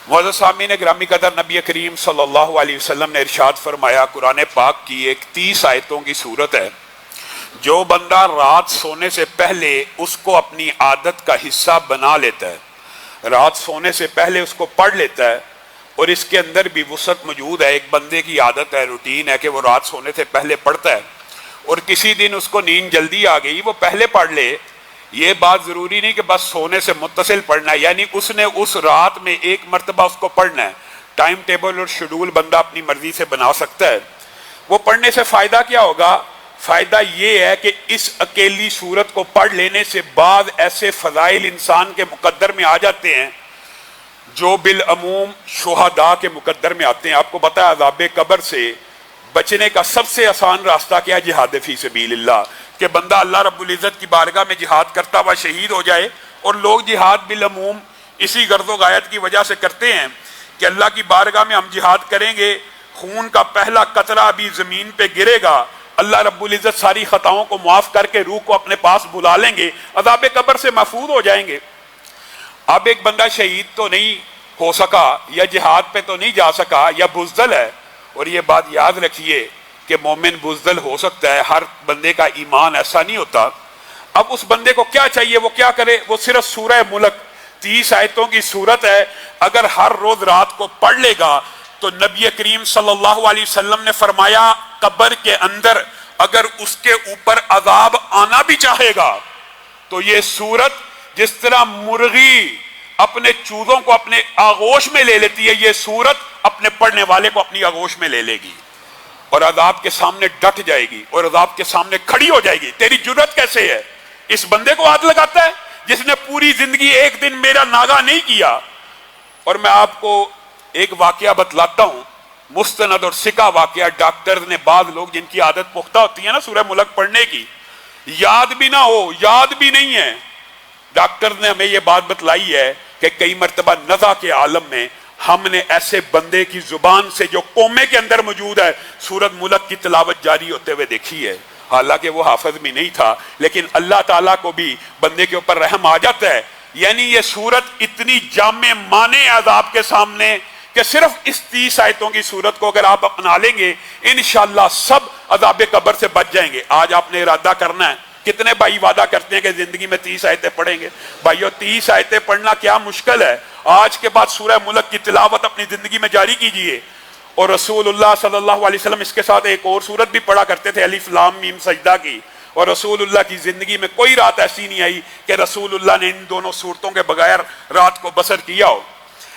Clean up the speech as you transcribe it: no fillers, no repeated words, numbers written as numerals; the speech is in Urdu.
معزز سامعین گرامی قدر، نبی کریم صلی اللہ علیہ وسلم نے ارشاد فرمایا، قرآن پاک کی ایک 30 آیتوں کی صورت ہے، جو بندہ رات سونے سے پہلے اس کو اپنی عادت کا حصہ بنا لیتا ہے، رات سونے سے پہلے اس کو پڑھ لیتا ہے، اور اس کے اندر بھی وسعت موجود ہے۔ ایک بندے کی عادت ہے، روٹین ہے کہ وہ رات سونے سے پہلے پڑھتا ہے، اور کسی دن اس کو نیند جلدی آ گئی، وہ پہلے پڑھ لے۔ یہ بات ضروری نہیں کہ بس سونے سے متصل پڑھنا ہے، یعنی اس نے اس رات میں ایک مرتبہ اس کو پڑھنا ہے۔ ٹائم ٹیبل اور شیڈول بندہ اپنی مرضی سے بنا سکتا ہے۔ وہ پڑھنے سے فائدہ کیا ہوگا؟ فائدہ یہ ہے کہ اس اکیلی سورت کو پڑھ لینے سے بعد ایسے فضائل انسان کے مقدر میں آ جاتے ہیں جو بالعموم شہداء کے مقدر میں آتے ہیں۔ آپ کو پتہ ہے عذاب قبر سے بچنے کا سب سے آسان راستہ کیا ہے؟ جہاد فی سبیل اللہ، کہ بندہ اللہ رب العزت کی بارگاہ میں جہاد کرتا ہوا شہید ہو جائے۔ اور لوگ جہاد بالعموم اسی غرض و غایت کی وجہ سے کرتے ہیں کہ اللہ کی بارگاہ میں ہم جہاد کریں گے، خون کا پہلا قطرہ بھی زمین پہ گرے گا، اللہ رب العزت ساری خطاؤں کو معاف کر کے روح کو اپنے پاس بلا لیں گے، عذاب قبر سے محفوظ ہو جائیں گے۔ اب ایک بندہ شہید تو نہیں ہو سکا، یا جہاد پہ تو نہیں جا سکا، یا بزدل ہے، اور یہ بات یاد رکھیے کہ مومن بزدل ہو سکتا ہے، ہر بندے کا ایمان ایسا نہیں ہوتا۔ اب اس بندے کو کیا چاہیے؟ وہ کیا کرے؟ وہ صرف سورہ ملک 30 آیتوں کی صورت ہے، اگر ہر روز رات کو پڑھ لے گا تو نبی کریم صلی اللہ علیہ وسلم نے فرمایا قبر کے اندر اگر اس کے اوپر عذاب آنا بھی چاہے گا تو یہ صورت جس طرح مرغی اپنے چوزوں کو اپنے آغوش میں لے لیتی ہے، یہ صورت اپنے پڑھنے والے کو اپنی آغوش میں لے لے گی، اور عذاب کے سامنے ڈٹ جائے گی، اور عذاب کے سامنے کھڑی ہو جائے گی۔ تیری جرت کیسے ہے؟ اس بندے کو ہاتھ لگاتا ہے جس نے پوری زندگی ایک دن میرا ناغہ نہیں کیا۔ اور میں آپ کو ایک واقعہ بتلاتا ہوں، مستند اور ثقہ واقعہ۔ ڈاکٹر نے، بعض لوگ جن کی عادت پختہ ہوتی ہے نا سورہ ملک پڑھنے کی، یاد بھی نہ ہو، یاد بھی نہیں ہے، ڈاکٹر نے ہمیں یہ بات بتلائی ہے کہ کئی مرتبہ نزع کے عالم میں ہم نے ایسے بندے کی زبان سے جو کومے کے اندر موجود ہے سورت ملک کی تلاوت جاری ہوتے ہوئے دیکھی ہے، حالانکہ وہ حافظ بھی نہیں تھا، لیکن اللہ تعالیٰ کو بھی بندے کے اوپر رحم آ جاتا ہے۔ یعنی یہ سورت اتنی جامع مانے عذاب کے سامنے کہ صرف اس 30 آیتوں کی سورت کو اگر آپ اپنا لیں گے انشاءاللہ سب عذاب قبر سے بچ جائیں گے۔ آج آپ نے ارادہ کرنا ہے، کتنے بھائی وعدہ کرتے ہیں کہ زندگی میں 30 آیتیں پڑھیں گے؟ بھائیو 30 آیتیں پڑھنا کیا مشکل ہے؟ آج کے بعد سورہ ملک کی تلاوت اپنی زندگی میں جاری کیجئے۔ اور رسول اللہ صلی اللہ علیہ وسلم اس کے ساتھ ایک اور سورت بھی پڑھا کرتے تھے، الف لام میم سجدہ کی، اور رسول اللہ کی زندگی میں کوئی رات ایسی نہیں آئی کہ رسول اللہ نے ان دونوں سورتوں کے بغیر رات کو بسر کیا ہو۔